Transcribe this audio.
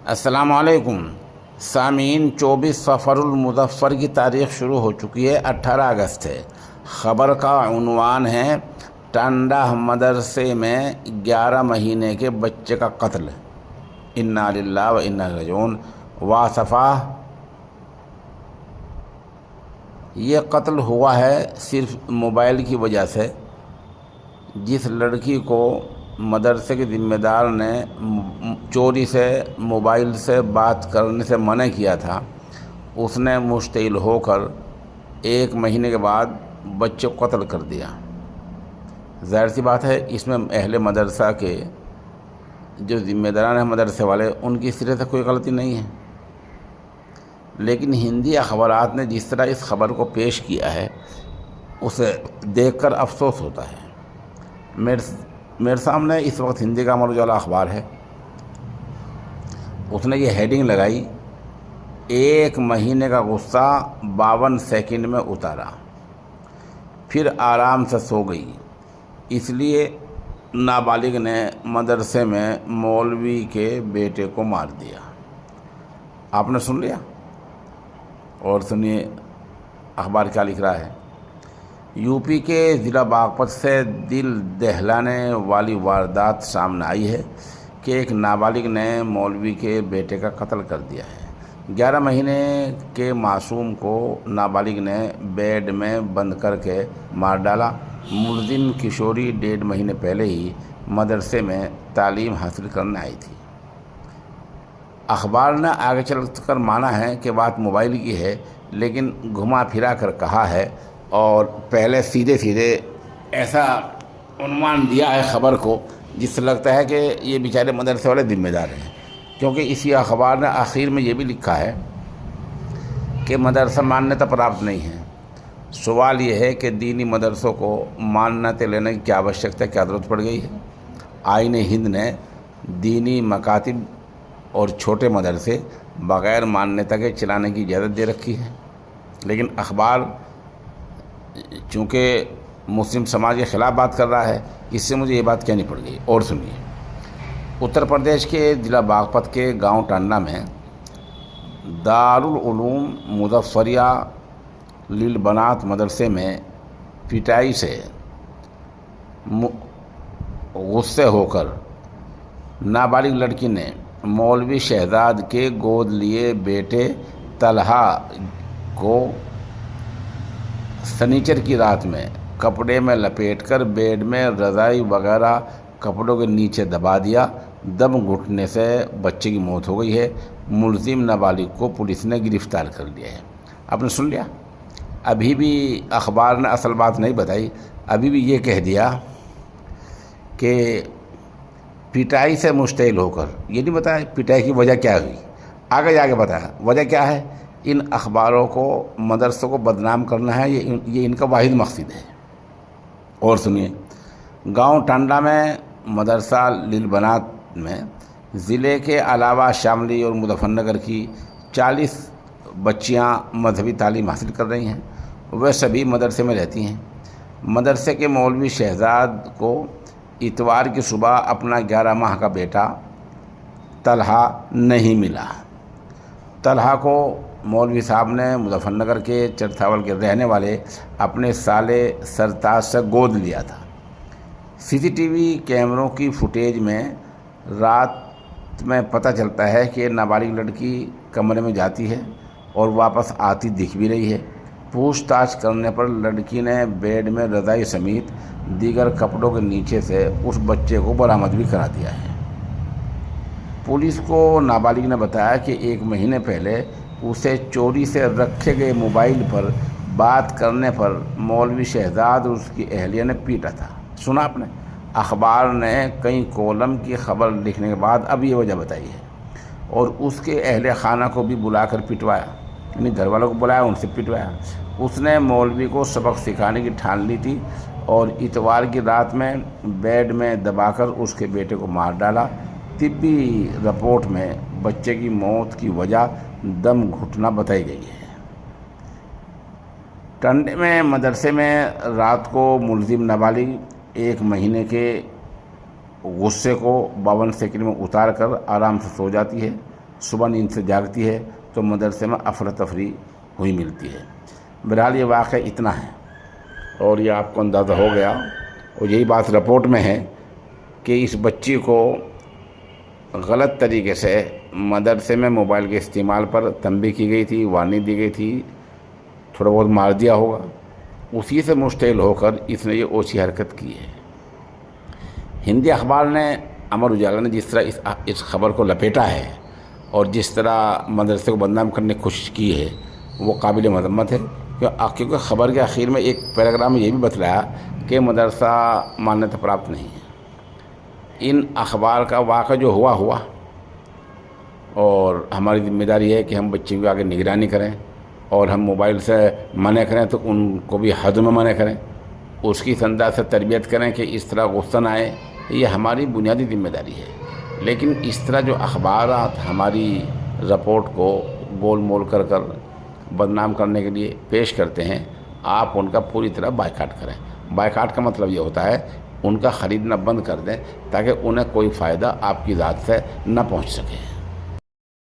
السلام علیکم سامعین، 24 صفر المظفر کی تاریخ شروع ہو چکی ہے، 18 اگست ہے۔ خبر کا عنوان ہے ٹانڈہ مدرسے میں 11 مہینے کے بچے کا قتل، انا للہ و انا الیہ راجعون۔ واصفہ یہ قتل ہوا ہے صرف موبائل کی وجہ سے۔ جس لڑکی کو مدرسے کے ذمہ دار نے چوری سے موبائل سے بات کرنے سے منع کیا تھا، اس نے مشتعل ہو کر 1 مہینے کے بعد بچے کو قتل کر دیا۔ ظاہر سی بات ہے اس میں اہل مدرسہ کے جو ذمہ داران ہیں مدرسے والے، ان کی سرے سے کوئی غلطی نہیں ہے، لیکن ہندی اخبارات نے جس طرح اس خبر کو پیش کیا ہے اسے دیکھ کر افسوس ہوتا ہے۔ میرے سامنے اس وقت ہندی کا امر اجالا اخبار ہے، اس نے یہ ہیڈنگ لگائی، 1 مہینے کا غصہ 52 سیکنڈ میں اتارا، پھر آرام سے سو گئی، اس لیے نابالغ نے مدرسے میں مولوی کے بیٹے کو مار دیا۔ آپ نے سن لیا؟ اور سنیے اخبار کیا لکھ رہا ہے۔ یو پی کے ضلع باغپت سے دل دہلانے والی واردات سامنے آئی ہے کہ ایک نابالغ نے مولوی کے بیٹے کا قتل کر دیا ہے۔ 11 مہینے کے معصوم کو نابالغ نے بیڈ میں بند کر کے مار ڈالا۔ ملزم کشوری 1.5 مہینے پہلے ہی مدرسے میں تعلیم حاصل کرنے آئی تھی۔ اخبار نے آگے چل کر مانا ہے کہ بات موبائل کی ہے، لیکن گھما پھرا کر کہا ہے اور پہلے سیدھے ایسا عنوان دیا ہے خبر کو جس سے لگتا ہے کہ یہ بیچارے مدرسے والے ذمہ دار ہیں، کیونکہ اسی اخبار نے آخر میں یہ بھی لکھا ہے کہ مدرسہ مانیتا پراپت نہیں ہے۔ سوال یہ ہے کہ دینی مدرسوں کو مانیتا لینے کی کیا آوشکتا، کیا ضرورت پڑ گئی ہے؟ آئین ہند نے دینی مکاتب اور چھوٹے مدرسے بغیر مانیتا کے چلانے کی اجازت دے رکھی ہے، لیکن اخبار چونکہ مسلم سماج کے خلاف بات کر رہا ہے، اس سے مجھے یہ بات کہنی پڑ گئی۔ اور سنیے، اتر پردیش کے ضلع باغپت کے گاؤں ٹانڈہ میں دارالعلوم مظفریہ للبنات مدرسے میں پٹائی سے غصے ہو کر نابالغ لڑکی نے مولوی شہزاد کے گود لیے بیٹے طلحہ کو سنیچر کی رات میں کپڑے میں لپیٹ کر بیڈ میں رضائی وغیرہ کپڑوں کے نیچے دبا دیا۔ دم گھٹنے سے بچے کی موت ہو گئی ہے۔ ملزم نابالغ کو پولیس نے گرفتار کر لیا ہے۔ آپ نے سن لیا؟ ابھی بھی اخبار نے اصل بات نہیں بتائی، ابھی بھی یہ کہہ دیا کہ پٹائی سے مشتعل ہو کر، یہ نہیں بتایا پٹائی کی وجہ کیا ہوئی، آگے جا کے بتایا وجہ کیا ہے۔ ان اخباروں کو مدرسوں کو بدنام کرنا ہے، یہ ان کا واحد مقصد ہے۔ اور سنیے، گاؤں ٹانڈہ میں مدرسہ للبنات میں ضلع کے علاوہ شاملی اور مظفر نگر کی 40 بچیاں مذہبی تعلیم حاصل کر رہی ہیں۔ وہ سبھی مدرسے میں رہتی ہیں۔ مدرسے کے مولوی شہزاد کو اتوار کی صبح اپنا 11 ماہ کا بیٹا طلحہ نہیں ملا۔ طلحہ کو مولوی صاحب نے مظفر نگر کے چرتھاول کے رہنے والے اپنے سالے سرتاج سے گود لیا تھا۔ CCTV کیمروں کی فوٹیج میں رات میں پتہ چلتا ہے کہ نابالغ لڑکی کمرے میں جاتی ہے اور واپس آتی دکھ بھی رہی ہے۔ پوچھ تاچھ کرنے پر لڑکی نے بیڈ میں رضائی سمیت دیگر کپڑوں کے نیچے سے اس بچے کو برآمد بھی کرا دیا ہے۔ پولیس کو نابالغ نے بتایا کہ 1 مہینے پہلے اسے چوری سے رکھے گئے موبائل پر بات کرنے پر مولوی شہزاد اور اس کی اہلیہ نے پیٹا تھا۔ سنا آپ نے؟ اخبار نے کئی کالم کی خبر لکھنے کے بعد اب یہ وجہ بتائی ہے، اور اس کے اہل خانہ کو بھی بلا کر پٹوایا، یعنی گھر والوں کو بلایا، ان سے پٹوایا۔ اس نے مولوی کو سبق سکھانے کی ٹھان لی تھی اور اتوار کی رات میں بیڈ میں دبا کر اس کے بیٹے کو مار ڈالا۔ طبی رپورٹ میں بچے کی موت کی وجہ دم گھٹنا بتائی گئی ہے۔ ٹنڈے میں مدرسے میں رات کو ملزم نابالغ 1 مہینے کے غصے کو 52 سیکنڈ میں اتار کر آرام سے سو جاتی ہے صبح نیند سے جاگتی ہے تو مدرسے میں افراتفری ہوئی ملتی ہے۔ بہرحال یہ واقعہ اتنا ہے اور یہ آپ کو اندازہ ہو گیا، اور یہی بات رپورٹ میں ہے کہ اس بچی کو غلط طریقے سے مدرسے میں موبائل کے استعمال پر تنبیہ کی گئی تھی، وارننگ دی گئی تھی، تھوڑا بہت مار دیا ہوگا، اسی سے مشتعل ہو کر اس نے یہ اوچھی حرکت کی ہے۔ ہندی اخبار نے، امر اجالا نے جس طرح اس خبر کو لپیٹا ہے اور جس طرح مدرسے کو بدنام کرنے کی کوشش کی ہے وہ قابل مذمت ہے، کیونکہ خبر کے آخر میں ایک پیراگراف میں یہ بھی بتلایا کہ مدرسہ مانیتا پراپت نہیں ہے۔ ان اخبار کا واقعہ جو ہوا اور ہماری ذمہ داری ہے کہ ہم بچوں کی آگے نگرانی کریں اور ہم موبائل سے منع کریں تو ان کو بھی حد میں منع کریں، اس کی انداز سے تربیت کریں کہ اس طرح غصہ نہ آئے، یہ ہماری بنیادی ذمہ داری ہے۔ لیکن اس طرح جو اخبارات ہماری رپورٹ کو گول مول کر بدنام کرنے کے لیے پیش کرتے ہیں، آپ ان کا پوری طرح بائیکاٹ کریں۔ بائیکاٹ کا مطلب یہ ہوتا ہے ان کا خریدنا بند کر دیں تاکہ انہیں کوئی فائدہ آپ کی ذات سے نہ پہنچ سکے۔